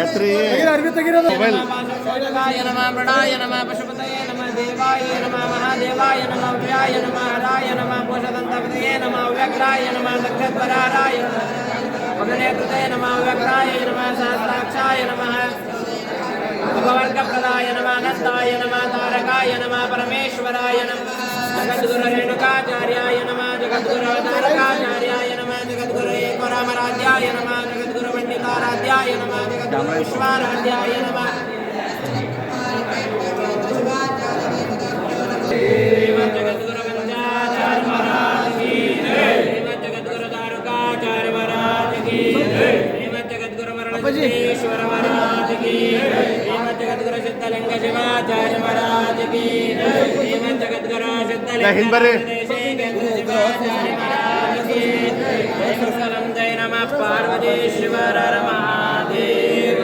ಎತ್ರಿ mobile ನಮಃ ಮೃಡಾಯ ನಮಃ ಪಶುಪತಯೇ ನಮಃ ದೇವಾಯ ನಮಃ ಮಹಾದೇವಾಯ ನಮಃ ವ್ಯಾಯ ನಮಃ ಹರಾಯ ನಮಃ ಪೋಷದಂತಪತಯೇ ನಮಃ ವ್ಯಗ್ರಾಯ ನಮಃ ದಕ್ಷಪರಾರಾಯ ಮಗನೇತೃತೇ ನಮಃ ವ್ಯಗ್ರಾಯ ನಮಃ ಸಹಸ್ರಾಕ್ಷಾಯ ನಮಃ उपवर्गप्रदाय नमः अनन्ताय नमः तारकाय नमः परमेश्वराय नमः जगद्गुरु रेणुकाचार्याय नमः जगद्गुरु तारकाचार्याय नमः जगद्गुरु एकरामराध्याय नमः जगद्गुरु पंडिताराध्याय नमः जगद्गुरु विश्वाराध्याय नमः श्रीमद् जगद्गुरु पंचाचार्य महाराज की जय श्रीमद् जगद्गुरु तारकाचार्य महाराज की जय श्रीमद् जगद्गुरु मरणेश्वर महाराज की जगद्गुरु सिद्धलिंग शिवाचार्य महाराज की श्रीमद् जगद्गुरु सिद्धलिंग शिवाचार्य महाराज की जय कुशलम जय नमः पार्वतीश्वर महादेव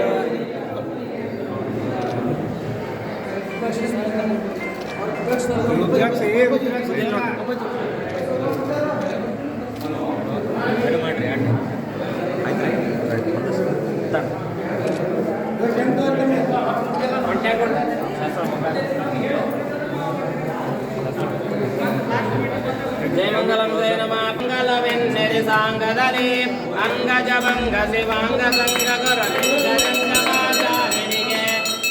जय मंगलम जय नमः मंगलवेन्नेरि सांगदले अंगज भंग शिवांग संग गरलिंगजंगमाचार्यनिगे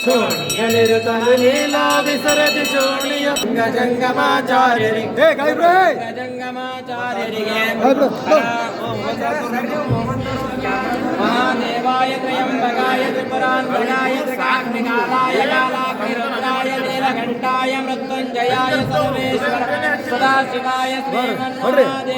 शोणियनिरुतनु लीला विसरति शोणिय अंगजंगमाचार्यनिगे अंगजंगमाचार्यनिगे महादेवाय त्र्यंबकाय त्रिपुरान्वयाय त्रिकाग्निकालाय कालाग्निरुद्राय नीलकण्ठाय मृत्युञ्जयाय सर्वेश्वर सदाशिवाय श्रीमन्महादेव